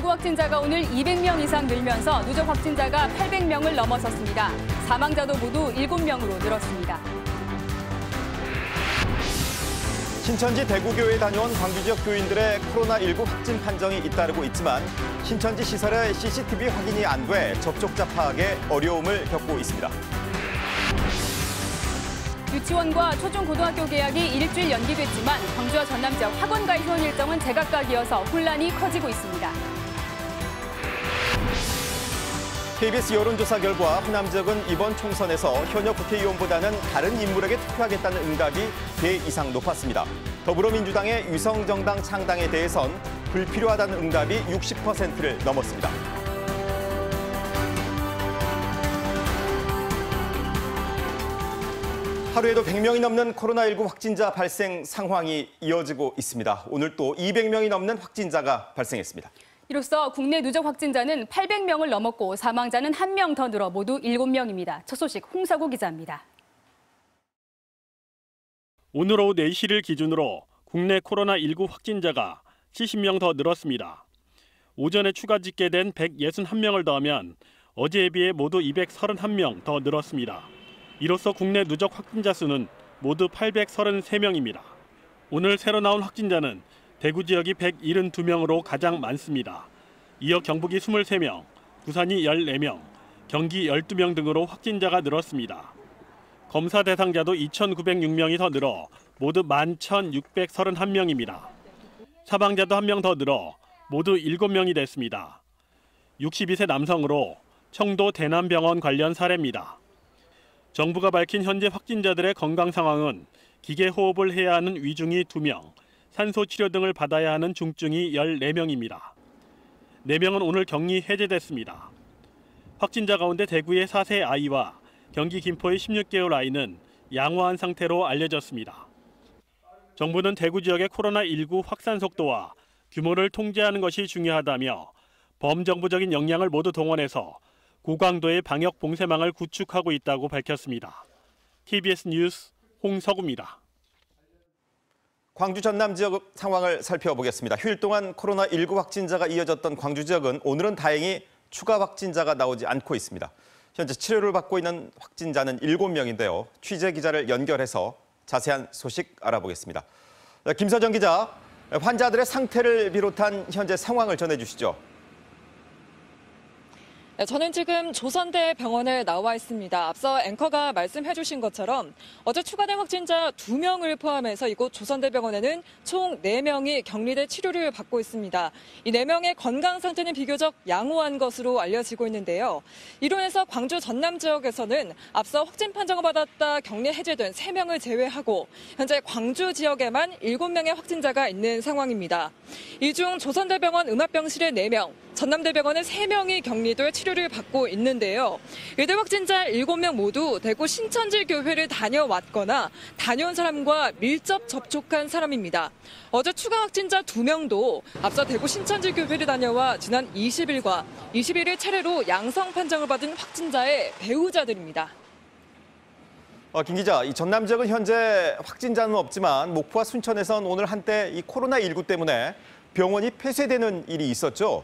코로나19 확진자가 오늘 200명 이상 늘면서 누적 확진자가 800명을 넘어섰습니다. 사망자도 모두 7명으로 늘었습니다. 신천지 대구교회에 다녀온 광주 지역 교인들의 코로나19 확진 판정이 잇따르고 있지만 신천지 시설의 CCTV 확인이 안 돼 접촉자 파악에 어려움을 겪고 있습니다. 유치원과 초중고등학교 개학이 일주일 연기됐지만 광주와 전남 지역 학원 가입 일정은 제각각이어서 혼란이 커지고 있습니다. KBS 여론조사 결과 호남 지역은 이번 총선에서 현역 국회의원보다는 다른 인물에게 투표하겠다는 응답이 배 이상 높았습니다. 더불어민주당의 위성정당 창당에 대해선 불필요하다는 응답이 60%를 넘었습니다. 하루에도 100명이 넘는 코로나19 확진자 발생 상황이 이어지고 있습니다. 오늘 또 200명이 넘는 확진자가 발생했습니다. 이로써 국내 누적 확진자는 800명을 넘었고 사망자는 1명 더 늘어 모두 7명입니다. 첫 소식 홍사구 기자입니다. 오늘 오후 4시를 기준으로 국내 코로나19 확진자가 70명 더 늘었습니다. 오전에 추가 집계된 161명을 더하면 어제에 비해 모두 231명 더 늘었습니다. 이로써 국내 누적 확진자 수는 모두 833명입니다. 오늘 새로 나온 확진자는 대구 지역이 172명으로 가장 많습니다. 이어 경북이 23명, 부산이 14명, 경기 12명 등으로 확진자가 늘었습니다. 검사 대상자도 2,906명이 더 늘어 모두 11,631명입니다. 사망자도 1명 더 늘어 모두 7명이 됐습니다. 62세 남성으로 청도 대남병원 관련 사례입니다. 정부가 밝힌 현재 확진자들의 건강 상황은 기계 호흡을 해야 하는 위중이 2명, 산소 치료 등을 받아야 하는 중증이 14명입니다. 4명은 오늘 격리 해제됐습니다. 확진자 가운데 대구의 4세 아이와 경기 김포의 16개월 아이는 양호한 상태로 알려졌습니다. 정부는 대구 지역의 코로나19 확산 속도와 규모를 통제하는 것이 중요하다며 범정부적인 역량을 모두 동원해서 고강도의 방역 봉쇄망을 구축하고 있다고 밝혔습니다. KBS 뉴스 홍석우입니다. 광주 전남 지역 상황을 살펴보겠습니다. 휴일 동안 코로나19 확진자가 이어졌던 광주 지역은 오늘은 다행히 추가 확진자가 나오지 않고 있습니다. 현재 치료를 받고 있는 확진자는 7명인데요. 취재 기자를 연결해서 자세한 소식 알아보겠습니다. 김서정 기자, 환자들의 상태를 비롯한 현재 상황을 전해주시죠. 저는 지금 조선대 병원에 나와 있습니다. 앞서 앵커가 말씀해 주신 것처럼 어제 추가된 확진자 2명을 포함해서 이곳 조선대 병원에는 총 4명이 격리돼 치료를 받고 있습니다. 이 4명의 건강 상태는 비교적 양호한 것으로 알려지고 있는데요. 이로 인해서 광주 전남 지역에서는 앞서 확진 판정을 받았다 격리 해제된 3명을 제외하고 현재 광주 지역에만 7명의 확진자가 있는 상황입니다. 이 중 조선대 병원 음압병실에 4명, 전남대병원은 3명이 격리돼 치료를 받고 있는데요. 이들 확진자 7명 모두 대구 신천지 교회를 다녀왔거나 다녀온 사람과 밀접 접촉한 사람입니다. 어제 추가 확진자 2명도 앞서 대구 신천지 교회를 다녀와 지난 20일과 21일 차례로 양성 판정을 받은 확진자의 배우자들입니다. 김 기자, 이 전남 지역은 현재 확진자는 없지만 목포와 순천에선 오늘 한때 이 코로나19 때문에 병원이 폐쇄되는 일이 있었죠?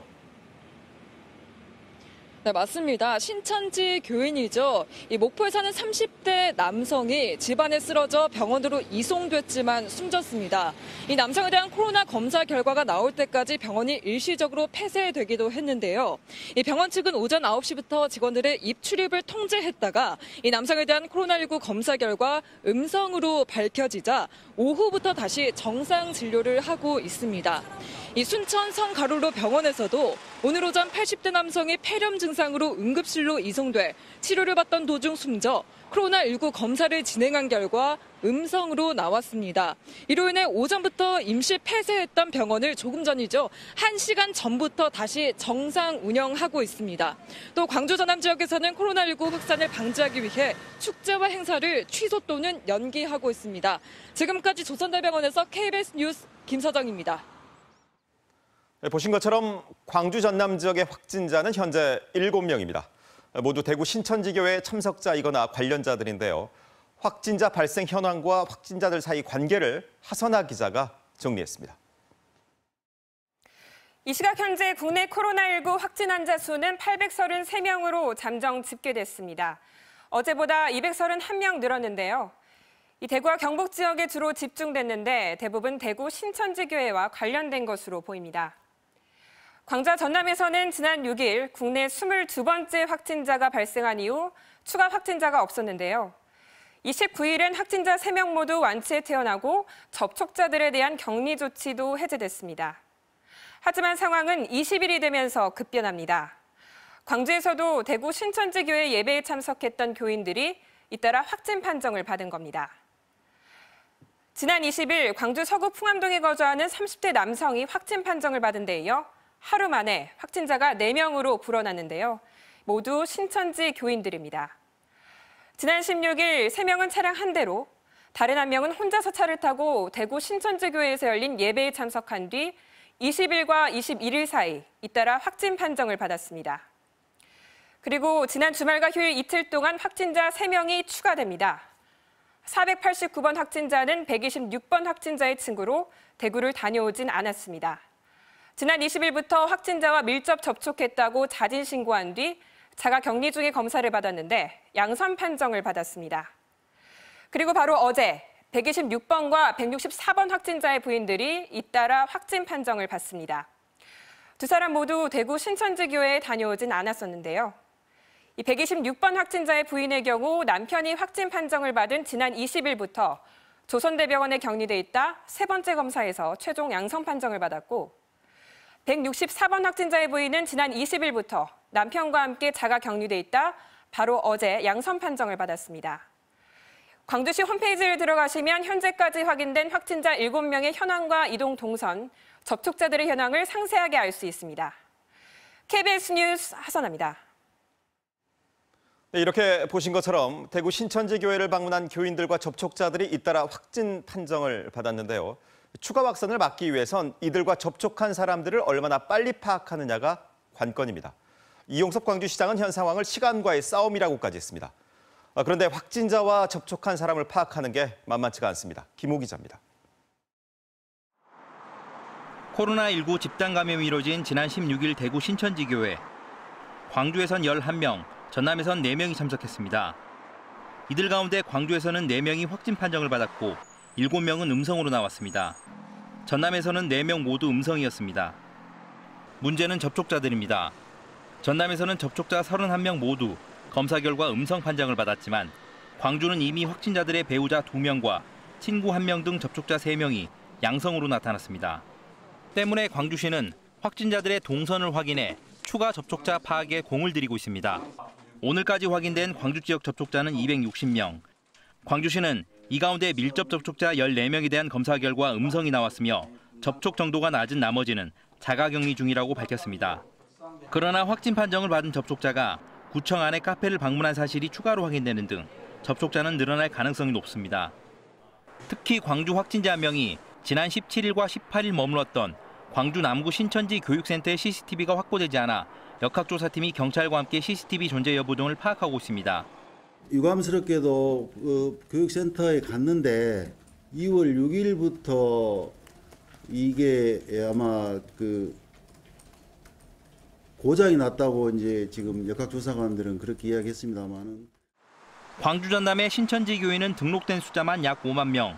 네, 맞습니다. 신천지 교인이죠. 이 목포에 사는 30대 남성이 집안에 쓰러져 병원으로 이송됐지만 숨졌습니다. 이 남성에 대한 코로나 검사 결과가 나올 때까지 병원이 일시적으로 폐쇄되기도 했는데요. 이 병원 측은 오전 9시부터 직원들의 입출입을 통제했다가 이 남성에 대한 코로나19 검사 결과 음성으로 밝혀지자 오후부터 다시 정상 진료를 하고 있습니다. 이 순천 성가로로 병원에서도 오늘 오전 80대 남성이 폐렴 증상으로 응급실로 이송돼 치료를 받던 도중 숨져 코로나19 검사를 진행한 결과 음성으로 나왔습니다. 이로 인해 오전부터 임시 폐쇄했던 병원을 조금 전이죠. 1시간 전부터 다시 정상 운영하고 있습니다. 또 광주 전남 지역에서는 코로나19 확산을 방지하기 위해 축제와 행사를 취소 또는 연기하고 있습니다. 지금까지 조선대병원에서 KBS 뉴스 김서정입니다. 보신 것처럼 광주 전남 지역의 확진자는 현재 7명입니다. 모두 대구 신천지교회 참석자이거나 관련자들인데요. 확진자 발생 현황과 확진자들 사이 관계를 하선아 기자가 정리했습니다. 이 시각 현재 국내 코로나19 확진 환자 수는 833명으로 잠정 집계됐습니다. 어제보다 231명 늘었는데요. 이 대구와 경북 지역에 주로 집중됐는데 대부분 대구 신천지교회와 관련된 것으로 보입니다. 광주와 전남에서는 지난 6일 국내 22번째 확진자가 발생한 이후 추가 확진자가 없었는데요. 29일엔 확진자 3명 모두 완치해 퇴원하고 접촉자들에 대한 격리 조치도 해제됐습니다. 하지만 상황은 20일이 되면서 급변합니다. 광주에서도 대구 신천지교회 예배에 참석했던 교인들이 잇따라 확진 판정을 받은 겁니다. 지난 20일 광주 서구 풍암동에 거주하는 30대 남성이 확진 판정을 받은 데 이어 하루 만에 확진자가 4명으로 불어났는데요. 모두 신천지 교인들입니다. 지난 16일 3명은 차량 한 대로, 다른 1명은 혼자서 차를 타고 대구 신천지교회에서 열린 예배에 참석한 뒤 20일과 21일 사이 잇따라 확진 판정을 받았습니다. 그리고 지난 주말과 휴일 이틀 동안 확진자 3명이 추가됩니다. 489번 확진자는 126번 확진자의 친구로 대구를 다녀오진 않았습니다. 지난 20일부터 확진자와 밀접 접촉했다고 자진 신고한 뒤 자가 격리 중에 검사를 받았는데 양성 판정을 받았습니다. 그리고 바로 어제 126번과 164번 확진자의 부인들이 잇따라 확진 판정을 받습니다. 두 사람 모두 대구 신천지교회에 다녀오진 않았었는데요. 이 126번 확진자의 부인의 경우 남편이 확진 판정을 받은 지난 20일부터 조선대병원에 격리돼 있다 3번째 검사에서 최종 양성 판정을 받았고 164번 확진자의 부인은 지난 20일부터 남편과 함께 자가 격리돼 있다 바로 어제 양성 판정을 받았습니다. 광주시 홈페이지를 들어가시면 현재까지 확인된 확진자 7명의 현황과 이동 동선, 접촉자들의 현황을 상세하게 알 수 있습니다. KBS 뉴스 하선아입니다. 네, 이렇게 보신 것처럼 대구 신천지교회를 방문한 교인들과 접촉자들이 잇따라 확진 판정을 받았는데요. 추가 확산을 막기 위해선 이들과 접촉한 사람들을 얼마나 빨리 파악하느냐가 관건입니다. 이용섭 광주시장은 현 상황을 시간과의 싸움이라고까지 했습니다. 그런데 확진자와 접촉한 사람을 파악하는 게 만만치가 않습니다. 김호 기자입니다. 코로나19 집단 감염이 이뤄진 지난 16일 대구 신천지교회. 광주에선 11명, 전남에선 4명이 참석했습니다. 이들 가운데 광주에서는 4명이 확진 판정을 받았고 7명은 음성으로 나왔습니다. 전남에서는 4명 모두 음성이었습니다. 문제는 접촉자들입니다. 전남에서는 접촉자 31명 모두 검사 결과 음성 판정을 받았지만 광주는 이미 확진자들의 배우자 2명과 친구 1명 등 접촉자 3명이 양성으로 나타났습니다. 때문에 광주시는 확진자들의 동선을 확인해 추가 접촉자 파악에 공을 들이고 있습니다. 오늘까지 확인된 광주 지역 접촉자는 260명. 광주시는 이 가운데 밀접 접촉자 14명에 대한 검사 결과 음성이 나왔으며 접촉 정도가 낮은 나머지는 자가격리 중이라고 밝혔습니다. 그러나 확진 판정을 받은 접촉자가 구청 안에 카페를 방문한 사실이 추가로 확인되는 등 접촉자는 늘어날 가능성이 높습니다. 특히 광주 확진자 1명이 지난 17일과 18일 머물렀던 광주 남구 신천지 교육센터의 CCTV가 확보되지 않아 역학조사팀이 경찰과 함께 CCTV 존재 여부 등을 파악하고 있습니다. 유감스럽게도 교육센터에 갔는데 2월 6일부터 이게 아마 고장이 났다고 이제 지금 역학조사관들은 그렇게 이야기했습니다만은. 광주 전남의 신천지 교회는 등록된 숫자만 약 5만 명.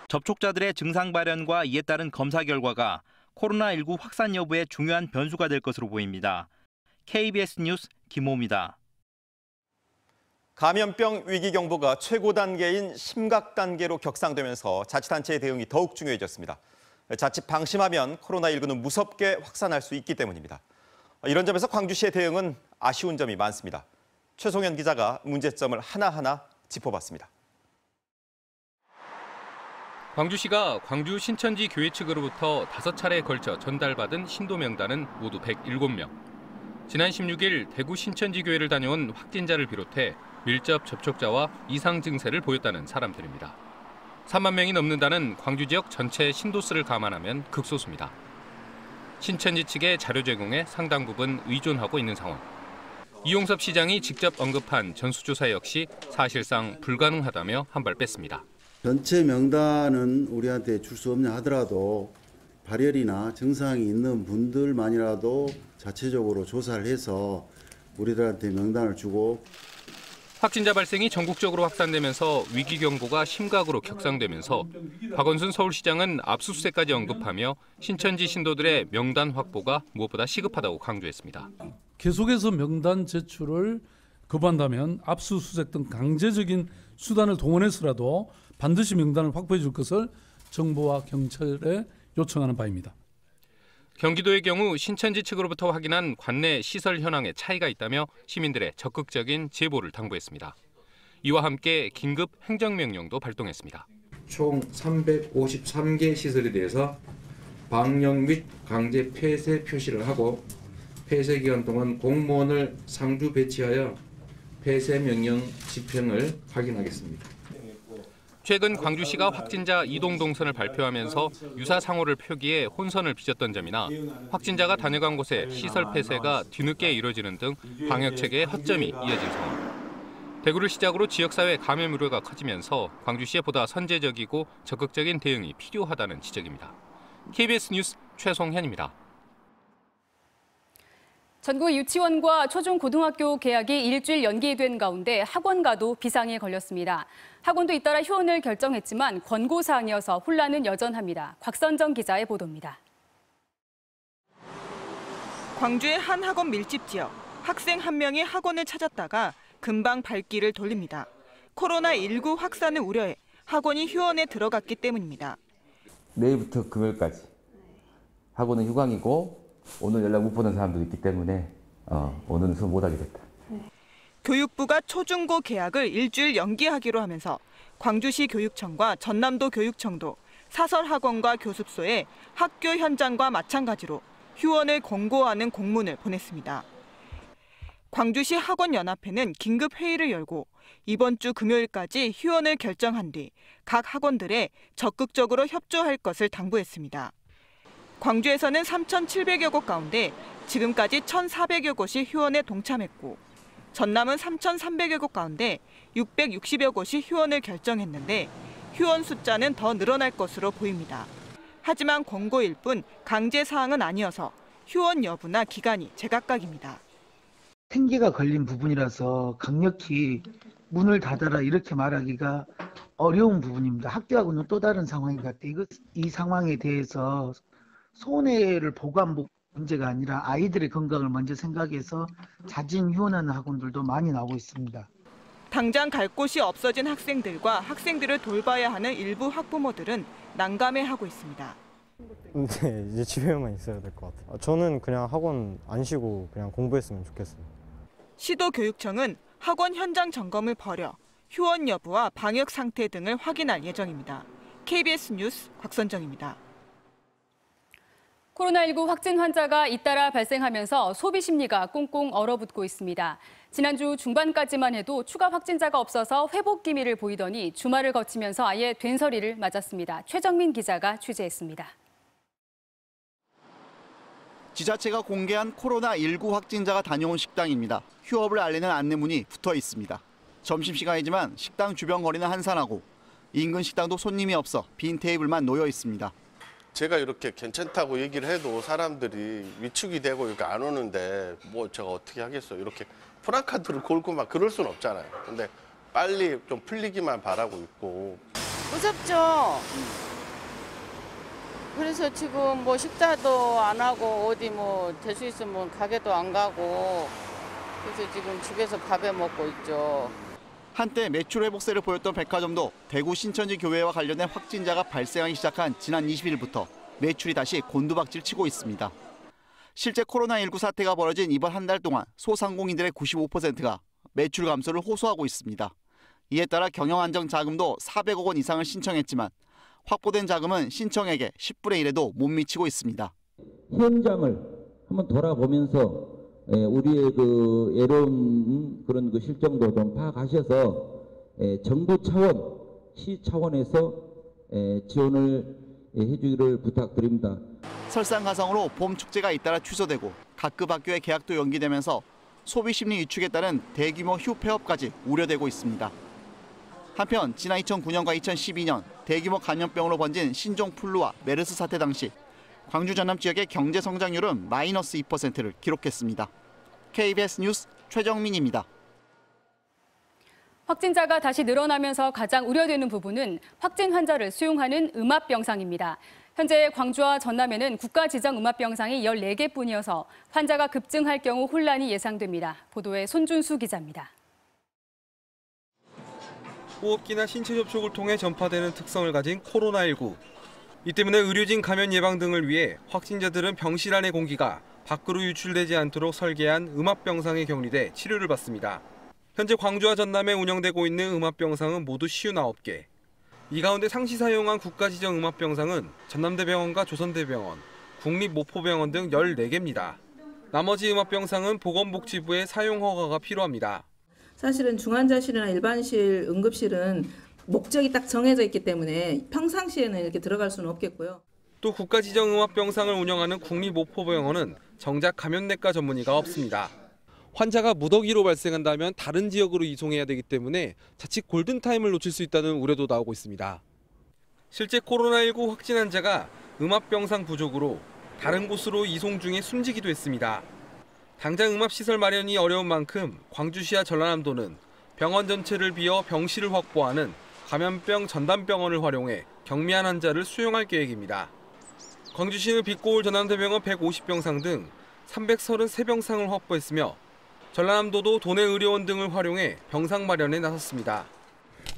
접촉자들의 증상 발현과 이에 따른 검사 결과가 코로나19 확산 여부에 중요한 변수가 될 것으로 보입니다. KBS 뉴스 김호입니다. 감염병 위기 경보가 최고 단계인 심각 단계로 격상되면서 자치단체의 대응이 더욱 중요해졌습니다. 자칫 방심하면 코로나19는 무섭게 확산할 수 있기 때문입니다. 이런 점에서 광주시의 대응은 아쉬운 점이 많습니다. 최송현 기자가 문제점을 하나하나 짚어봤습니다. 광주시가 광주 신천지 교회 측으로부터 5차례에 걸쳐 전달받은 신도 명단은 모두 107명. 지난 16일 대구 신천지 교회를 다녀온 확진자를 비롯해 밀접 접촉자와 이상 증세를 보였다는 사람들입니다. 3만 명이 넘는다는 광주 지역 전체 신도수를 감안하면 극소수입니다. 신천지 측의 자료 제공에 상당 부분 의존하고 있는 상황. 이용섭 시장이 직접 언급한 전수조사 역시 사실상 불가능하다며 한 발 뺐습니다. 전체 명단은 우리한테 줄 수 없냐 하더라도 발열이나 증상이 있는 분들만이라도 자체적으로 조사를 해서 우리들한테 명단을 주고 확진자 발생이 전국적으로 확산되면서 위기 경보가 심각으로 격상되면서 박원순 서울시장은 압수수색까지 언급하며 신천지 신도들의 명단 확보가 무엇보다 시급하다고 강조했습니다. 계속해서 명단 제출을 거부한다면 압수수색 등 강제적인 수단을 동원해서라도 반드시 명단을 확보해 줄 것을 정부와 경찰에 요청하는 바입니다. 경기도의 경우 신천지 측으로부터 확인한 관내 시설 현황에 차이가 있다며 시민들의 적극적인 제보를 당부했습니다. 이와 함께 긴급 행정명령도 발동했습니다. 총 353개 시설에 대해서 방역 및 강제 폐쇄 표시를 하고 폐쇄 기간 동안 공무원을 상주 배치하여 폐쇄 명령 집행을 확인하겠습니다. 최근 광주시가 확진자 이동 동선을 발표하면서 유사 상호를 표기해 혼선을 빚었던 점이나 확진자가 다녀간 곳에 시설 폐쇄가 뒤늦게 이뤄지는 등 방역 체계의 허점이 이어진 상황. 대구를 시작으로 지역사회 감염 우려가 커지면서 광주시에 보다 선제적이고 적극적인 대응이 필요하다는 지적입니다. KBS 뉴스 최송현입니다. 전국 유치원과 초중고등학교 개학이 일주일 연기된 가운데 학원가도 비상에 걸렸습니다. 학원도 잇따라 휴원을 결정했지만 권고사항이어서 혼란은 여전합니다. 곽선정 기자의 보도입니다. 광주의 한 학원 밀집 지역. 학생 한 명이 학원을 찾았다가 금방 발길을 돌립니다. 코로나19 확산을 우려해 학원이 휴원에 들어갔기 때문입니다. 내일부터 금요일까지 학원은 휴강이고 오늘 연락 못 보낸 사람도 있기 때문에 오늘은 수업 못하게 됐다. 교육부가 초중고 개학을 일주일 연기하기로 하면서 광주시 교육청과 전남도 교육청도 사설학원과 교습소에 학교 현장과 마찬가지로 휴원을 권고하는 공문을 보냈습니다. 광주시 학원연합회는 긴급 회의를 열고 이번 주 금요일까지 휴원을 결정한 뒤 각 학원들에 적극적으로 협조할 것을 당부했습니다. 광주에서는 3,700여 곳 가운데 지금까지 1,400여 곳이 휴원에 동참했고 전남은 3,300여 곳 가운데 660여 곳이 휴원을 결정했는데 휴원 숫자는 더 늘어날 것으로 보입니다. 하지만 권고일 뿐 강제 사항은 아니어서 휴원 여부나 기간이 제각각입니다. 생계가 걸린 부분이라서 강력히 문을 닫아라 이렇게 말하기가 어려운 부분입니다. 학교하고는 또 다른 상황인 것 같아요. 이 상황에 대해서 손해를 보고한 문제가 아니라 아이들의 건강을 먼저 생각해서 자진 휴원하는 학원들도 많이 나오고 있습니다. 당장 갈 곳이 없어진 학생들과 학생들을 돌봐야 하는 일부 학부모들은 난감해하고 있습니다. 네, 이제 집에만 있어야 될 것 같아요. 저는 그냥 학원 안 쉬고 그냥 공부했으면 좋겠어요. 시도교육청은 학원 현장 점검을 벌여 휴원 여부와 방역 상태 등을 확인할 예정입니다. KBS 뉴스 곽선정입니다. 코로나19 확진 환자가 잇따라 발생하면서 소비 심리가 꽁꽁 얼어붙고 있습니다. 지난주 중반까지만 해도 추가 확진자가 없어서 회복 기미를 보이더니 주말을 거치면서 아예 된서리를 맞았습니다. 최정민 기자가 취재했습니다. 지자체가 공개한 코로나19 확진자가 다녀온 식당입니다. 휴업을 알리는 안내문이 붙어 있습니다. 점심시간이지만 식당 주변 거리는 한산하고 인근 식당도 손님이 없어 빈 테이블만 놓여 있습니다. 제가 이렇게 괜찮다고 얘기를 해도 사람들이 위축이 되고 이렇게 안 오는데 뭐 제가 어떻게 하겠어요. 이렇게 프랑카드를 걸고 막 그럴 수는 없잖아요. 근데 빨리 좀 풀리기만 바라고 있고. 무섭죠. 그래서 지금 뭐 식사도 안 하고 어디 뭐 될 수 있으면 가게도 안 가고 그래서 지금 집에서 밥해 먹고 있죠. 한때 매출 회복세를 보였던 백화점도 대구 신천지 교회와 관련된 확진자가 발생하기 시작한 지난 20일부터 매출이 다시 곤두박질 치고 있습니다. 실제 코로나19 사태가 벌어진 이번 한 달 동안 소상공인들의 95%가 매출 감소를 호소하고 있습니다. 이에 따라 경영안정 자금도 400억 원 이상을 신청했지만 확보된 자금은 신청액의 10분의 1에도 못 미치고 있습니다. 현장을 한번 돌아보면서 우리의 그 애로운 그런 그 실정도 좀 파악하셔서 정부 차원, 시 차원에서 지원을 해주기를 부탁드립니다. 설상가상으로 봄 축제가 잇따라 취소되고 각급 학교의 개학도 연기되면서 소비 심리 위축에 따른 대규모 휴폐업까지 우려되고 있습니다. 한편 지난 2009년과 2012년 대규모 감염병으로 번진 신종 플루와 메르스 사태 당시 광주 전남 지역의 경제 성장률은 마이너스 2%를 기록했습니다. KBS 뉴스 최정민입니다. 확진자가 다시 늘어나면서 가장 우려되는 부분은 확진 환자를 수용하는 음압병상입니다. 현재 광주와 전남에는 국가지정음압병상이 14개뿐이어서 환자가 급증할 경우 혼란이 예상됩니다. 보도에 손준수 기자입니다. 호흡기나 신체 접촉을 통해 전파되는 특성을 가진 코로나19. 이 때문에 의료진 감염 예방 등을 위해 확진자들은 병실 안의 공기가 밖으로 유출되지 않도록 설계한 음압병상에 격리돼 치료를 받습니다. 현재 광주와 전남에 운영되고 있는 음압병상은 모두 59개. 이 가운데 상시 사용한 국가지정 음압병상은 전남대병원과 조선대병원, 국립모포병원 등 14개입니다. 나머지 음압병상은 보건복지부의 사용 허가가 필요합니다. 사실은 중환자실이나 일반실, 응급실은 목적이 딱 정해져 있기 때문에 평상시에는 이렇게 들어갈 수는 없겠고요. 또 국가지정 음압병상을 운영하는 국립모포병원은 정작 감염내과 전문의가 없습니다. 환자가 무더기로 발생한다면 다른 지역으로 이송해야 되기 때문에 자칫 골든타임을 놓칠 수 있다는 우려도 나오고 있습니다. 실제 코로나19 확진 환자가 음압병상 부족으로 다른 곳으로 이송 중에 숨지기도 했습니다. 당장 음압시설 마련이 어려운 만큼 광주시와 전라남도는 병원 전체를 비워 병실을 확보하는 감염병 전담병원을 활용해 경미한 환자를 수용할 계획입니다. 광주시는 빛고울 전남대병원 150병상 등 333병상을 확보했으며 전라남도도 도내 의료원 등을 활용해 병상 마련에 나섰습니다.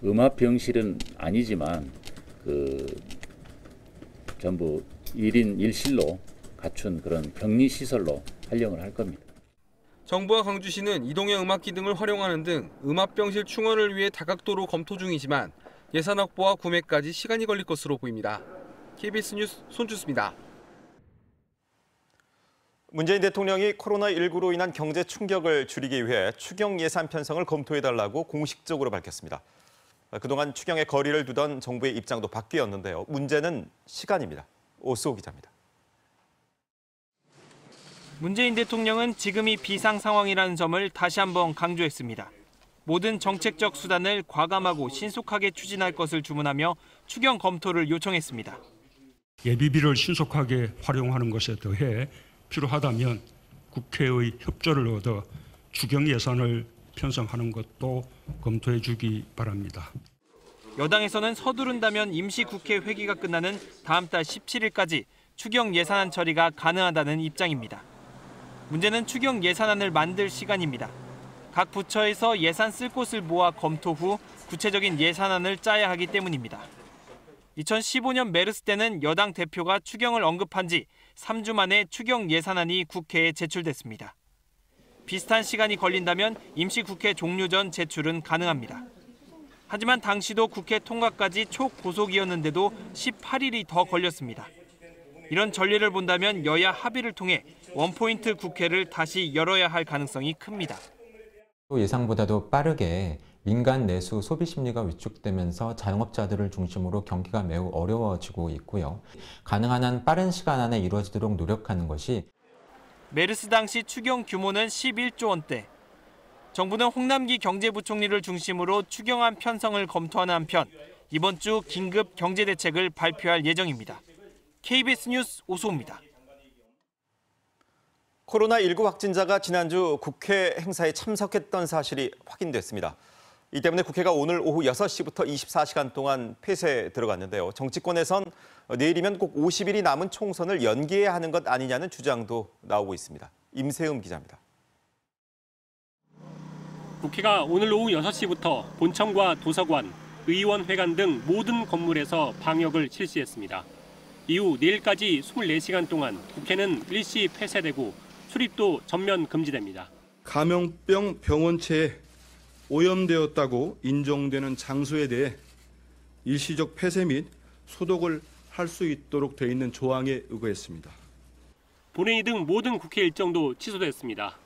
음압병실은 아니지만 전부 1인 1실로 갖춘 그런 격리시설로 활용을 할 겁니다. 정부와 광주시는 이동형 음압기 등을 활용하는 등 음압병실 충원을 위해 다각도로 검토 중이지만 예산 확보와 구매까지 시간이 걸릴 것으로 보입니다. KBS 뉴스 손주수입니다. 문재인 대통령이 코로나19로 인한 경제 충격을 줄이기 위해 추경 예산 편성을 검토해달라고 공식적으로 밝혔습니다. 그동안 추경에 거리를 두던 정부의 입장도 바뀌었는데요. 문제는 시간입니다. 오수호 기자입니다. 문재인 대통령은 지금이 비상 상황이라는 점을 다시 한번 강조했습니다. 모든 정책적 수단을 과감하고 신속하게 추진할 것을 주문하며 추경 검토를 요청했습니다. 예비비를 신속하게 활용하는 것에 더해 필요하다면 국회의 협조를 얻어 추경 예산을 편성하는 것도 검토해 주기 바랍니다. 여당에서는 서두른다면 임시국회 회기가 끝나는 다음 달 17일까지 추경 예산안 처리가 가능하다는 입장입니다. 문제는 추경 예산안을 만들 시간입니다. 각 부처에서 예산 쓸 곳을 모아 검토 후 구체적인 예산안을 짜야 하기 때문입니다. 2015년 메르스 때는 여당 대표가 추경을 언급한 지 3주 만에 추경 예산안이 국회에 제출됐습니다. 비슷한 시간이 걸린다면 임시국회 종료 전 제출은 가능합니다. 하지만 당시도 국회 통과까지 초고속이었는데도 18일이 더 걸렸습니다. 이런 전례를 본다면 여야 합의를 통해 원포인트 국회를 다시 열어야 할 가능성이 큽니다. 예상보다도 빠르게 민간 내수 소비 심리가 위축되면서 자영업자들을 중심으로 경기가 매우 어려워지고 있고요. 가능한 한 빠른 시간 안에 이루어지도록 노력하는 것이 메르스 당시 추경 규모는 11조 원대. 정부는 홍남기 경제부총리를 중심으로 추경안 편성을 검토하는 한편 이번 주 긴급 경제대책을 발표할 예정입니다. KBS 뉴스 오수호입니다. 코로나19 확진자가 지난주 국회 행사에 참석했던 사실이 확인됐습니다. 이 때문에 국회가 오늘 오후 6시부터 24시간 동안 폐쇄에 들어갔는데요. 정치권에선 내일이면 꼭 50일이 남은 총선을 연기해야 하는 것 아니냐는 주장도 나오고 있습니다. 임세흠 기자입니다. 국회가 오늘 오후 6시부터 본청과 도서관, 의원회관 등 모든 건물에서 방역을 실시했습니다. 이후 내일까지 24시간 동안 국회는 일시 폐쇄되고 출입도 전면 금지됩니다. 감염병 병원체에 오염되었다고 인정되는 장소에 대해 일시적 폐쇄 및 소독을 할 수 있도록 돼 있는 조항에 의거했습니다. 본회의 등 모든 국회 일정도 취소됐습니다.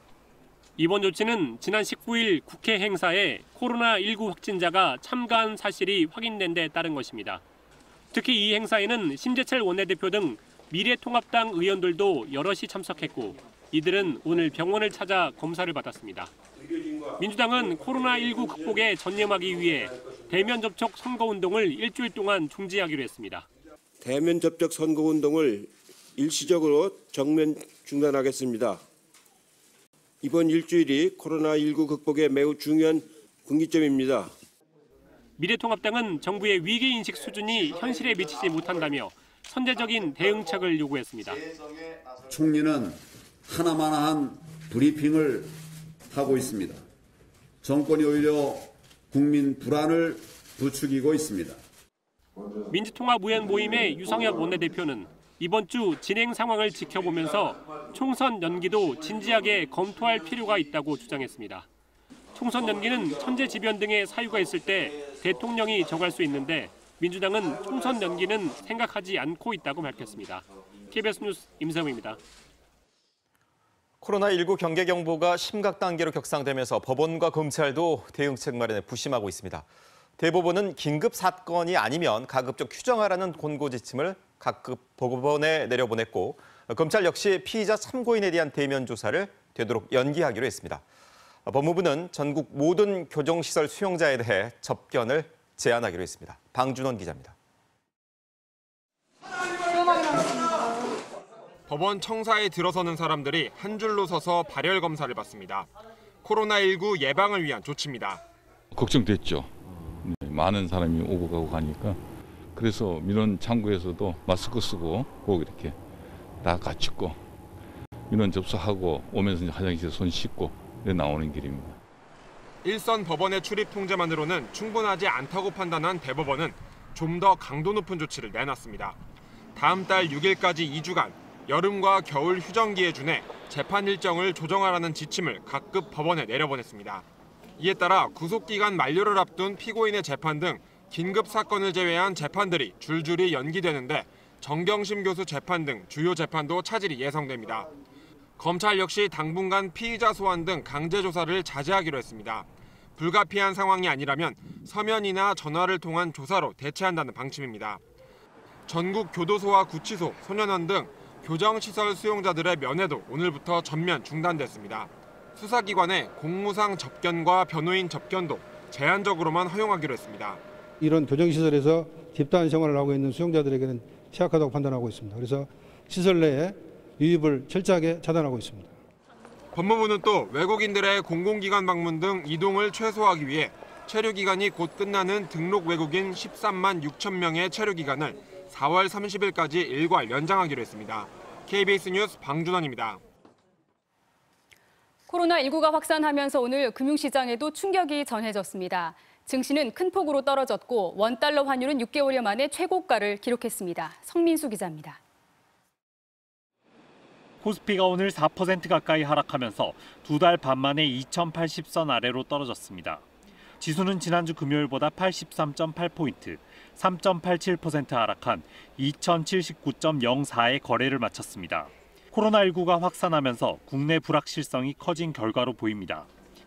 이번 조치는 지난 19일 국회 행사에 코로나19 확진자가 참가한 사실이 확인된 데 따른 것입니다. 특히 이 행사에는 심재철 원내대표 등 미래통합당 의원들도 여럿이 참석했고 이들은 오늘 병원을 찾아 검사를 받았습니다. 민주당은 코로나19 극복에 전념하기 위해 대면 접촉 선거운동을 일주일 동안 중지하기로 했습니다. 대면 접촉 선거운동을 일시적으로 전면 중단하겠습니다. 이번 일주일이 코로나19 극복에 매우 중요한 분기점입니다. 미래통합당은 정부의 위기인식 수준이 현실에 미치지 못한다며 선제적인 대응책을 요구했습니다. 총리는 하나마나한 브리핑을 하고 있습니다. 정권이 오히려 국민 불안을 부추기고 있습니다. 민주통합 의원 모임의 유성혁 원내대표는 이번 주 진행 상황을 지켜보면서 총선 연기도 진지하게 검토할 필요가 있다고 주장했습니다. 총선 연기는 천재지변 등의 사유가 있을 때 대통령이 정할 수 있는데 민주당은 총선 연기는 생각하지 않고 있다고 밝혔습니다. KBS 뉴스 임세웅입니다. 코로나19 경계 경보가 심각 단계로 격상되면서 법원과 검찰도 대응책 마련에 부심하고 있습니다. 대법원은 긴급 사건이 아니면 가급적 휴정하라는 권고 지침을 각급 법원에 내려보냈고 검찰 역시 피의자 참고인에 대한 대면 조사를 되도록 연기하기로 했습니다. 법무부는 전국 모든 교정시설 수용자에 대해 접견을 제한하기로 했습니다. 방준원 기자입니다. 법원 청사에 들어서는 사람들이 한 줄로 서서 발열 검사를 받습니다. 코로나19 예방을 위한 조치입니다. 걱정됐죠. 많은 사람이 오고 가고 가니까. 그래서 민원 창구에서도 마스크 쓰고 꼭 이렇게 다 갖추고 민원 접수하고 오면서 화장실에 손 씻고 나오는 길입니다. 일선 법원의 출입 통제만으로는 충분하지 않다고 판단한 대법원은 좀 더 강도 높은 조치를 내놨습니다. 다음 달 6일까지 2주간 여름과 겨울 휴정기에 준해 재판 일정을 조정하라는 지침을 각급 법원에 내려보냈습니다. 이에 따라 구속기간 만료를 앞둔 피고인의 재판 등 긴급 사건을 제외한 재판들이 줄줄이 연기되는데 정경심 교수 재판 등 주요 재판도 차질이 예상됩니다. 검찰 역시 당분간 피의자 소환 등 강제 조사를 자제하기로 했습니다. 불가피한 상황이 아니라면 서면이나 전화를 통한 조사로 대체한다는 방침입니다. 전국 교도소와 구치소, 소년원 등 교정시설 수용자들의 면회도 오늘부터 전면 중단됐습니다. 수사기관에 공무상 접견과 변호인 접견도 제한적으로만 허용하기로 했습니다. 이런 교정시설에서 집단 생활을 하고 있는 수용자들에게는 취약하다고 판단하고 있습니다. 그래서 시설 내에 유입을 철저하게 차단하고 있습니다. 법무부는 또 외국인들의 공공기관 방문 등 이동을 최소화하기 위해 체류기간이 곧 끝나는 등록 외국인 13만 6천 명의 체류기간을 4월 30일까지 일괄 연장하기로 했습니다. KBS 뉴스 방준원입니다. 코로나19가 확산하면서 오늘 금융시장에도 충격이 전해졌습니다. 증시는 큰 폭으로 떨어졌고 원달러 환율은 6개월여 만에 최고가를 기록했습니다. 성민수 기자입니다. 코스피가 오늘 4% 가까이 하락하면서 2달 반 만에 2080선 아래로 떨어졌습니다. 지수는 지난주 금요일보다 83.8포인트, 3.87% 하락한 2079.04의 거래를 마쳤습니다. 코로나19가 확산하면서 국내 불확실성이 커진 결과로 보입니다.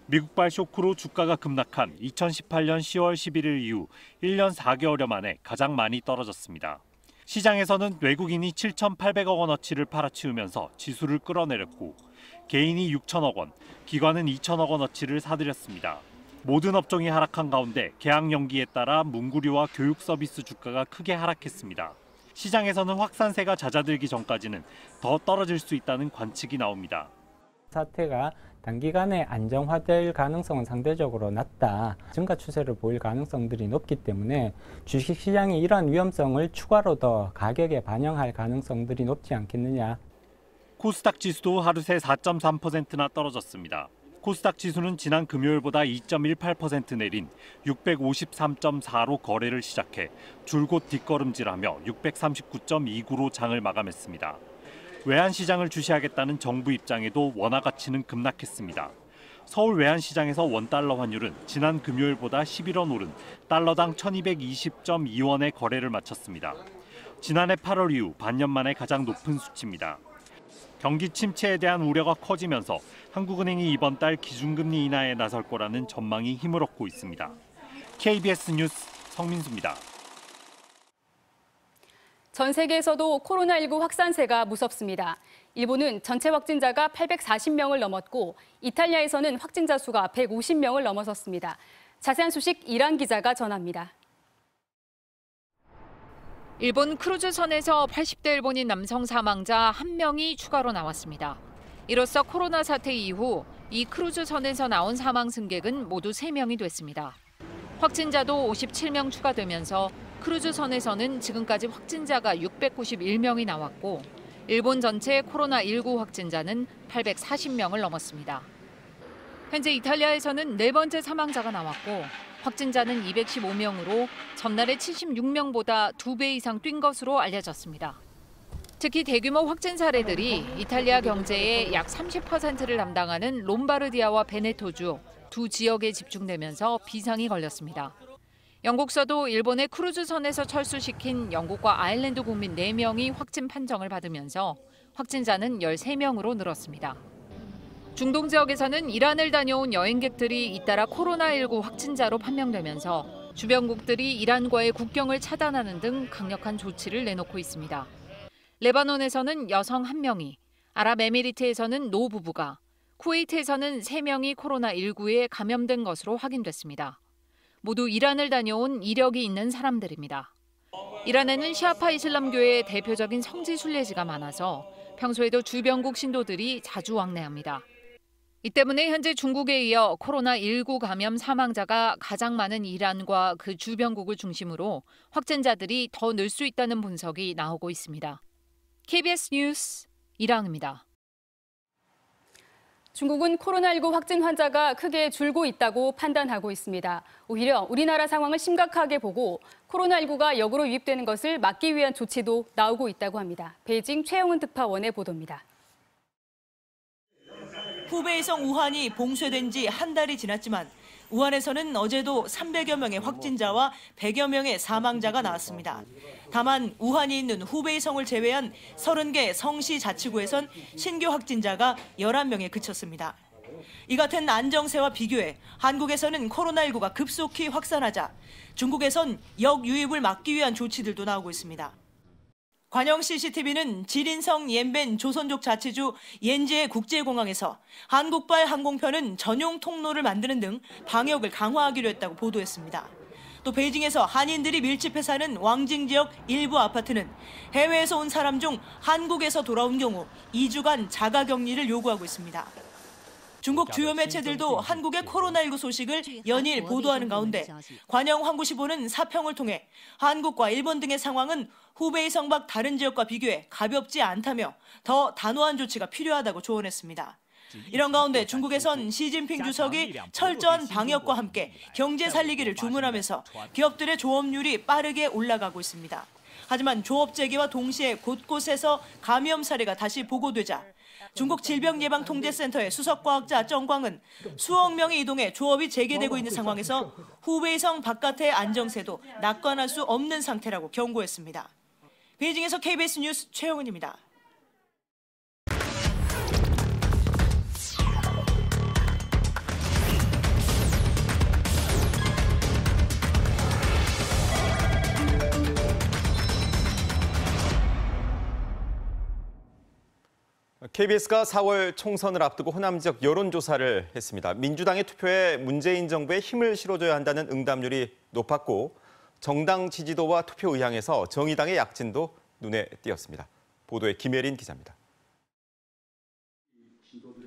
미국발 쇼크로 주가가 급락한 2018년 10월 11일 이후 1년 4개월여 만에 가장 많이 떨어졌습니다. 시장에서는 외국인이 7,800억 원어치를 팔아치우면서 지수를 끌어내렸고 개인이 6천억 원, 기관은 2천억 원어치를 사들였습니다. 모든 업종이 하락한 가운데 계약 연기에 따라 문구류와 교육 서비스 주가가 크게 하락했습니다. 시장에서는 확산세가 잦아들기 전까지는 더 떨어질 수 있다는 관측이 나옵니다. 사태가 단기간에 안정화될 가능성은 상대적으로 낮다. 증가 추세를 보일 가능성들이 높기 때문에 주식시장이 이러한 위험성을 추가로 더 가격에 반영할 가능성들이 높지 않겠느냐. 코스닥 지수도 하루 새 4.3%나 떨어졌습니다. 코스닥 지수는 지난 금요일보다 2.18% 내린 653.4로 거래를 시작해 줄곧 뒷걸음질하며 639.29로 장을 마감했습니다. 외환시장을 주시하겠다는 정부 입장에도 원화 가치는 급락했습니다. 서울 외환시장에서 원달러 환율은 지난 금요일보다 11원 오른 달러당 1220.2원의 거래를 마쳤습니다. 지난해 8월 이후 반년 만에 가장 높은 수치입니다. 경기 침체에 대한 우려가 커지면서 한국은행이 이번 달 기준금리 인하에 나설 거라는 전망이 힘을 얻고 있습니다. KBS 뉴스 성민수입니다. 전 세계에서도 코로나19 확산세가 무섭습니다. 일본은 전체 확진자가 840명을 넘었고 이탈리아에서는 확진자 수가 150명을 넘어섰습니다. 자세한 소식 이란 기자가 전합니다. 일본 크루즈선에서 80대 일본인 남성 사망자 1명이 추가로 나왔습니다. 이로써 코로나 사태 이후 이 크루즈선에서 나온 사망 승객은 모두 3명이 됐습니다. 확진자도 57명 추가되면서 크루즈선에서는 지금까지 확진자가 691명이 나왔고 일본 전체 코로나19 확진자는 840명을 넘었습니다. 현재 이탈리아에서는 4번째 사망자가 나왔고 확진자는 215명으로 전날의 76명보다 2배 이상 뛴 것으로 알려졌습니다. 특히 대규모 확진 사례들이 이탈리아 경제의 약 30%를 담당하는 롬바르디아와 베네토주 두 지역에 집중되면서 비상이 걸렸습니다. 영국서도 일본의 크루즈선에서 철수시킨 영국과 아일랜드 국민 4명이 확진 판정을 받으면서 확진자는 13명으로 늘었습니다. 중동 지역에서는 이란을 다녀온 여행객들이 잇따라 코로나19 확진자로 판명되면서 주변국들이 이란과의 국경을 차단하는 등 강력한 조치를 내놓고 있습니다. 레바논에서는 여성 1명이, 아랍에미리트에서는 노부부가, 쿠웨이트에서는 3명이 코로나19에 감염된 것으로 확인됐습니다. 모두 이란을 다녀온 이력이 있는 사람들입니다. 이란에는 시아파 이슬람교의 대표적인 성지 순례지가 많아서 평소에도 주변국 신도들이 자주 왕래합니다. 이 때문에 현재 중국에 이어 코로나19 감염 사망자가 가장 많은 이란과 그 주변국을 중심으로 확진자들이 더 늘 수 있다는 분석이 나오고 있습니다. KBS 뉴스 이랑입니다. 중국은 코로나19 확진 환자가 크게 줄고 있다고 판단하고 있습니다. 오히려 우리나라 상황을 심각하게 보고 코로나19가 역으로 유입되는 것을 막기 위한 조치도 나오고 있다고 합니다. 베이징 최영은 특파원의 보도입니다. 후베이성 우한이 봉쇄된 지 한 달이 지났지만 우한에서는 어제도 300여 명의 확진자와 100여 명의 사망자가 나왔습니다. 다만 우한이 있는 후베이성을 제외한 30개 성시 자치구에선 신규 확진자가 11명에 그쳤습니다. 이 같은 안정세와 비교해 한국에서는 코로나19가 급속히 확산하자 중국에선 역유입을 막기 위한 조치들도 나오고 있습니다. 관영 CCTV는 지린성 옌벤 조선족 자치주 옌지의 국제공항에서 한국발 항공편은 전용 통로를 만드는 등 방역을 강화하기로 했다고 보도했습니다. 또 베이징에서 한인들이 밀집해 사는 왕징 지역 일부 아파트는 해외에서 온 사람 중 한국에서 돌아온 경우 2주간 자가격리를 요구하고 있습니다. 중국 주요 매체들도 한국의 코로나19 소식을 연일 보도하는 가운데 관영 환구시보는 사평을 통해 한국과 일본 등의 상황은 후베이성 밖 다른 지역과 비교해 가볍지 않다며 더 단호한 조치가 필요하다고 조언했습니다. 이런 가운데 중국에선 시진핑 주석이 철저한 방역과 함께 경제 살리기를 주문하면서 기업들의 조업률이 빠르게 올라가고 있습니다. 하지만 조업 재개와 동시에 곳곳에서 감염 사례가 다시 보고되자 중국 질병예방통제센터의 수석과학자 정광은 수억 명이 이동해 조업이 재개되고 있는 상황에서 후베이성 바깥의 안정세도 낙관할 수 없는 상태라고 경고했습니다. 베이징에서 KBS 뉴스 최영은입니다. KBS가 4월 총선을 앞두고 호남 지역 여론조사를 했습니다. 민주당의 투표에 문재인 정부에 힘을 실어줘야 한다는 응답률이 높았고 정당 지지도와 투표 의향에서 정의당의 약진도 눈에 띄었습니다. 보도에 김예린 기자입니다.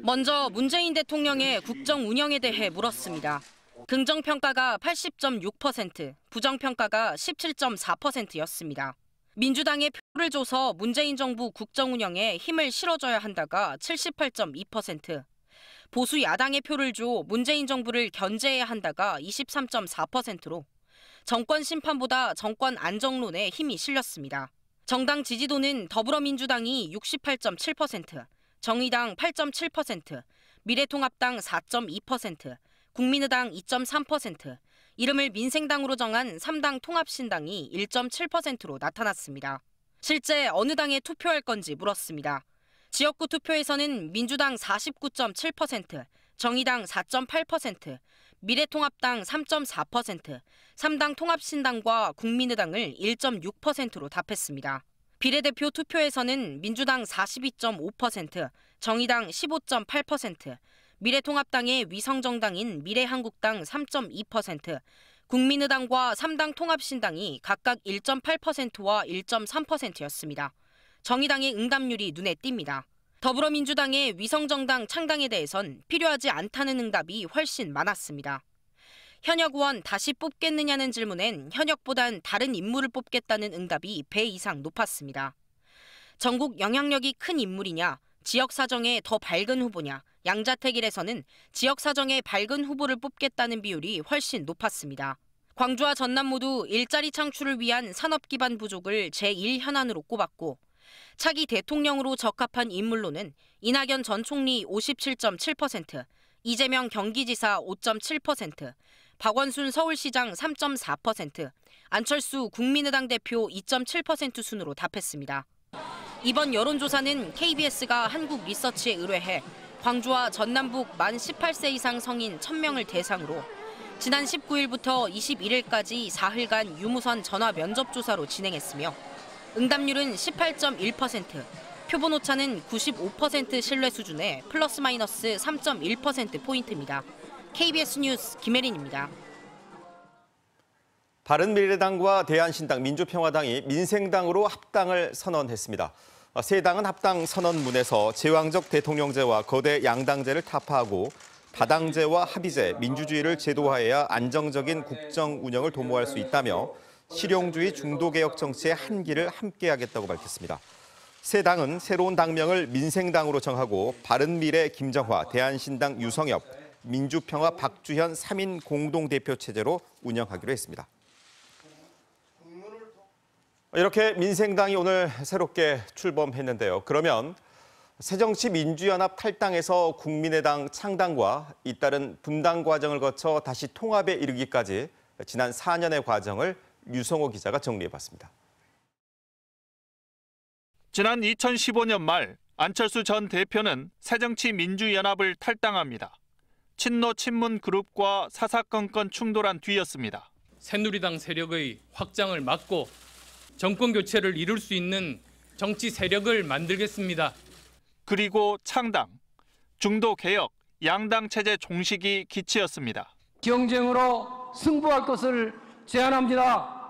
먼저 문재인 대통령의 국정 운영에 대해 물었습니다. 긍정평가가 80.6%, 부정평가가 17.4%였습니다. 민주당에 표를 줘서 문재인 정부 국정 운영에 힘을 실어줘야 한다가 78.2%, 보수 야당의 표를 줘 문재인 정부를 견제해야 한다가 23.4%로 정권 심판보다 정권 안정론에 힘이 실렸습니다. 정당 지지도는 더불어민주당이 68.7%, 정의당 8.7%, 미래통합당 4.2%, 국민의당 2.3%, 이름을 민생당으로 정한 3당 통합신당이 1.7%로 나타났습니다. 실제 어느 당에 투표할 건지 물었습니다. 지역구 투표에서는 민주당 49.7%, 정의당 4.8%, 미래통합당 3.4%, 3당 통합신당과 국민의당을 1.6%로 답했습니다. 비례대표 투표에서는 민주당 42.5%, 정의당 15.8%, 미래통합당의 위성정당인 미래한국당 3.2%, 국민의당과 3당 통합신당이 각각 1.8%와 1.3%였습니다. 정의당의 응답률이 눈에 띕니다. 더불어민주당의 위성정당 창당에 대해선 필요하지 않다는 응답이 훨씬 많았습니다. 현역 의원 다시 뽑겠느냐는 질문엔 현역보단 다른 인물을 뽑겠다는 응답이 배 이상 높았습니다. 전국 영향력이 큰 인물이냐, 지역 사정에 더 밝은 후보냐, 양자택일에서는 지역 사정에 밝은 후보를 뽑겠다는 비율이 훨씬 높았습니다. 광주와 전남 모두 일자리 창출을 위한 산업 기반 부족을 제1현안으로 꼽았고, 차기 대통령으로 적합한 인물로는 이낙연 전 총리 57.7%, 이재명 경기지사 5.7%, 박원순 서울시장 3.4%, 안철수 국민의당 대표 2.7% 순으로 답했습니다. 이번 여론조사는 KBS가 한국리서치에 의뢰해 광주와 전남북 만 18세 이상 성인 1000명을 대상으로 지난 19일부터 21일까지 사흘간 유무선 전화 면접 조사로 진행했으며 응답률은 18.1%, 표본 오차는 95% 신뢰 수준의 플러스 마이너스 3.1%포인트입니다. KBS 뉴스 김혜린입니다. 바른미래당과 대한신당, 민주평화당이 민생당으로 합당을 선언했습니다. 세 당은 합당 선언문에서 제왕적 대통령제와 거대 양당제를 타파하고 다당제와 합의제, 민주주의를 제도화해야 안정적인 국정 운영을 도모할 수 있다며 실용주의 중도개혁 정치의 한기를 함께하겠다고 밝혔습니다. 세 당은 새로운 당명을 민생당으로 정하고 바른미래 김정화, 대한신당 유성엽, 민주평화 박주현 3인 공동대표 체제로 운영하기로 했습니다. 이렇게 민생당이 오늘 새롭게 출범했는데요. 그러면 새정치민주연합 탈당에서 국민의당 창당과 잇따른 분당 과정을 거쳐 다시 통합에 이르기까지 지난 4년의 과정을 유성호 기자가 정리해봤습니다. 지난 2015년 말 안철수 전 대표는 새정치민주연합을 탈당합니다. 친노 친문 그룹과 사사건건 충돌한 뒤였습니다. 새누리당 세력의 확장을 막고 정권 교체를 이룰 수 있는 정치 세력을 만들겠습니다. 그리고 창당, 중도 개혁, 양당 체제 종식이 기치였습니다. 경쟁으로 승부할 것을 제안합니다.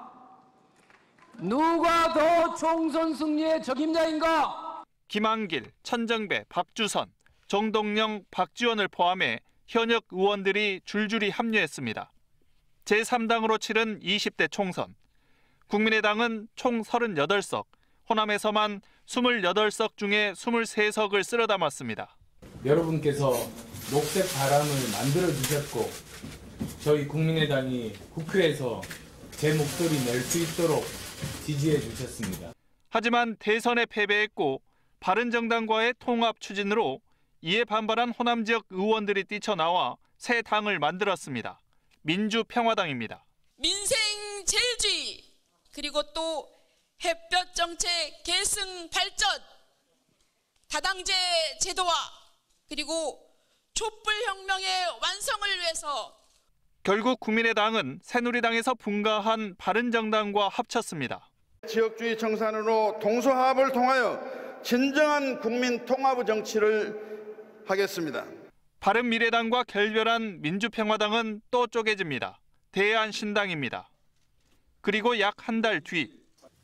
누가 더 총선 승리의 적임자인가? 김한길, 천정배, 박주선, 정동영, 박지원을 포함해 현역 의원들이 줄줄이 합류했습니다. 제3당으로 치른 20대 총선. 국민의당은 총 38석, 호남에서만 28석 중에 23석을 쓸어 담았습니다. 여러분께서 녹색 바람을 만들어주셨고 저희 국민의당이 국회에서 제 목소리 낼 수 있도록 지지해 주셨습니다. 하지만 대선에 패배했고 바른정당과의 통합 추진으로 이에 반발한 호남 지역 의원들이 뛰쳐나와 새 당을 만들었습니다. 민주평화당입니다. 민생 제일주의 그리고 또 햇볕 정책 계승 발전, 다당제 제도화 그리고 촛불혁명의 완성을 위해서 결국 국민의당은 새누리당에서 분가한 바른정당과 합쳤습니다. 지역주의 청산으로 동서화합을 통하여 진정한 국민 통합의 정치를 하겠습니다. 바른미래당과 결별한 민주평화당은 또 쪼개집니다. 대한신당입니다. 그리고 약 한 달 뒤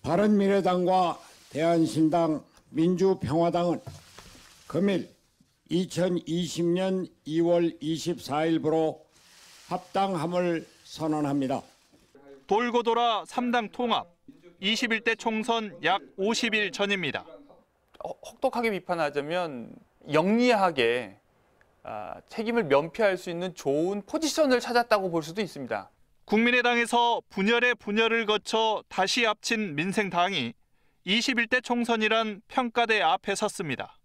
바른미래당과 대한신당, 민주평화당은 금일 2020년 2월 24일부로 합당함을 선언합니다. 돌고 돌아 3당 통합, 21대 총선 약 50일 전입니다. 혹독하게 비판하자면 영리하게 책임을 면피할 수 있는 좋은 포지션을 찾았다고 볼 수도 있습니다. 국민의당에서 분열의 분열을 거쳐 다시 합친 민생당이 21대 총선이란 평가대 앞에 섰습니다.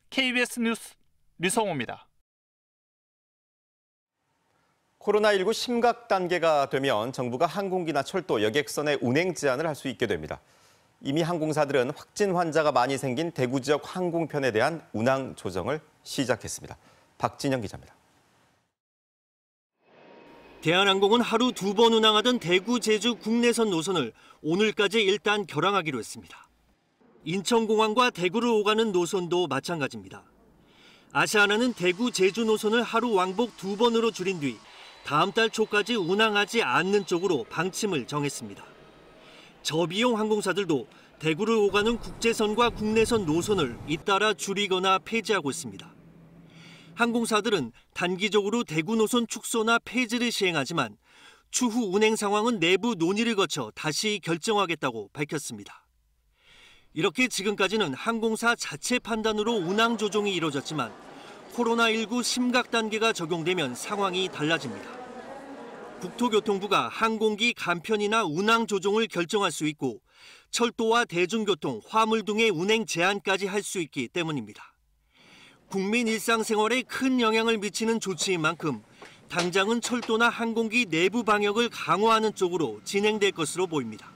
KBS 뉴스 류성호입니다. 코로나19 심각 단계가 되면 정부가 항공기나 철도, 여객선의 운행 제한을 할 수 있게 됩니다. 이미 항공사들은 확진 환자가 많이 생긴 대구 지역 항공편에 대한 운항 조정을 시작했습니다. 박진영 기자입니다. 대한항공은 하루 2번 운항하던 대구, 제주 국내선 노선을 오늘까지 일단 결항하기로 했습니다. 인천공항과 대구를 오가는 노선도 마찬가지입니다. 아시아나는 대구, 제주 노선을 하루 왕복 2번으로 줄인 뒤 다음 달 초까지 운항하지 않는 쪽으로 방침을 정했습니다. 저비용 항공사들도 대구를 오가는 국제선과 국내선 노선을 잇따라 줄이거나 폐지하고 있습니다. 항공사들은 단기적으로 대구 노선 축소나 폐지를 시행하지만 추후 운행 상황은 내부 논의를 거쳐 다시 결정하겠다고 밝혔습니다. 이렇게 지금까지는 항공사 자체 판단으로 운항 조정이 이뤄졌지만 코로나19 심각 단계가 적용되면 상황이 달라집니다. 국토교통부가 항공기 간편이나 운항 조정을 결정할 수 있고 철도와 대중교통, 화물 등의 운행 제한까지 할 수 있기 때문입니다. 국민 일상생활에 큰 영향을 미치는 조치인 만큼 당장은 철도나 항공기 내부 방역을 강화하는 쪽으로 진행될 것으로 보입니다.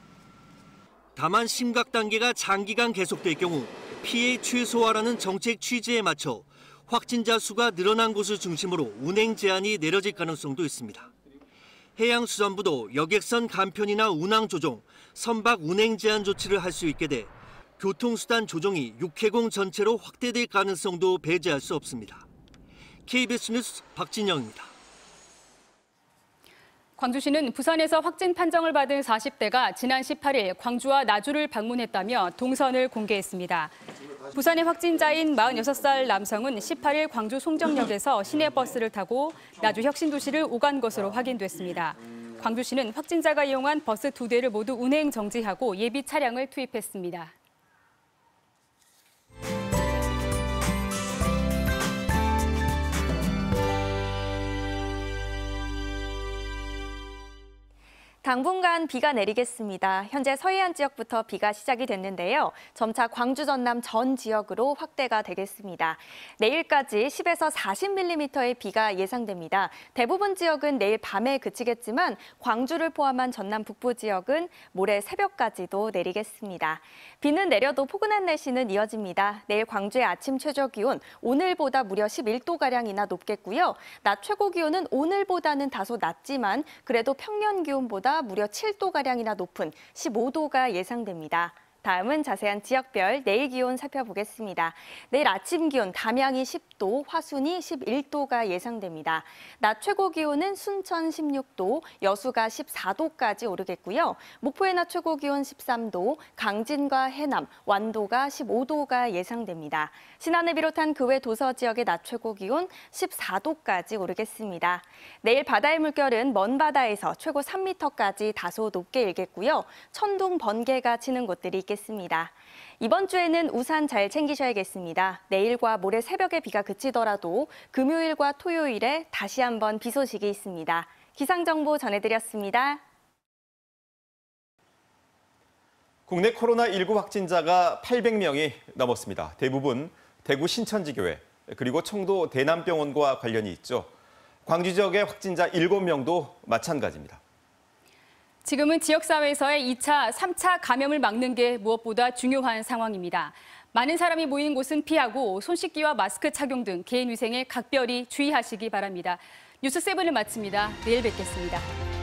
다만 심각 단계가 장기간 계속될 경우 피해 최소화라는 정책 취지에 맞춰 확진자 수가 늘어난 곳을 중심으로 운행 제한이 내려질 가능성도 있습니다. 해양수산부도 여객선 간편이나 운항 조정, 선박 운행 제한 조치를 할 수 있게 돼 교통수단 조정이 육해공 전체로 확대될 가능성도 배제할 수 없습니다. KBS 뉴스 박진영입니다. 광주시는 부산에서 확진 판정을 받은 40대가 지난 18일 광주와 나주를 방문했다며 동선을 공개했습니다. 부산의 확진자인 46살 남성은 18일 광주 송정역에서 시내버스를 타고 나주 혁신도시를 오간 것으로 확인됐습니다. 광주시는 확진자가 이용한 버스 2대를 모두 운행 정지하고 예비 차량을 투입했습니다. 당분간 비가 내리겠습니다. 현재 서해안 지역부터 비가 시작이 됐는데요. 점차 광주 전남 전 지역으로 확대가 되겠습니다. 내일까지 10에서 40mm의 비가 예상됩니다. 대부분 지역은 내일 밤에 그치겠지만 광주를 포함한 전남 북부 지역은 모레 새벽까지도 내리겠습니다. 비는 내려도 포근한 날씨는 이어집니다. 내일 광주의 아침 최저 기온 오늘보다 무려 11도가량이나 높겠고요. 낮 최고 기온은 오늘보다는 다소 낮지만 그래도 평년 기온보다 무려 7도가량이나 높은 15도가 예상됩니다. 다음은 자세한 지역별 내일 기온 살펴보겠습니다. 내일 아침 기온 담양이 10도, 화순이 11도가 예상됩니다. 낮 최고 기온은 순천 16도, 여수가 14도까지 오르겠고요. 목포의 낮 최고 기온 13도, 강진과 해남, 완도가 15도가 예상됩니다. 신안을 비롯한 그 외 도서 지역의 낮 최고 기온 14도까지 오르겠습니다. 내일 바다의 물결은 먼 바다에서 최고 3m까지 다소 높게 일겠고요. 천둥, 번개가 치는 곳들이 있겠습니다. 이번 주에는 우산 잘 챙기셔야겠습니다. 내일과 모레 새벽에 비가 그치더라도 금요일과 토요일에 다시 한번 비 소식이 있습니다. 기상정보 전해드렸습니다. 국내 코로나19 확진자가 800명이 넘었습니다. 대부분 대구 신천지교회 그리고 청도 대남병원과 관련이 있죠. 광주 지역의 확진자 7명도 마찬가지입니다. 지금은 지역사회에서의 2차, 3차 감염을 막는 게 무엇보다 중요한 상황입니다. 많은 사람이 모인 곳은 피하고 손 씻기와 마스크 착용 등 개인 위생에 각별히 주의하시기 바랍니다. 뉴스7을 마칩니다. 내일 뵙겠습니다.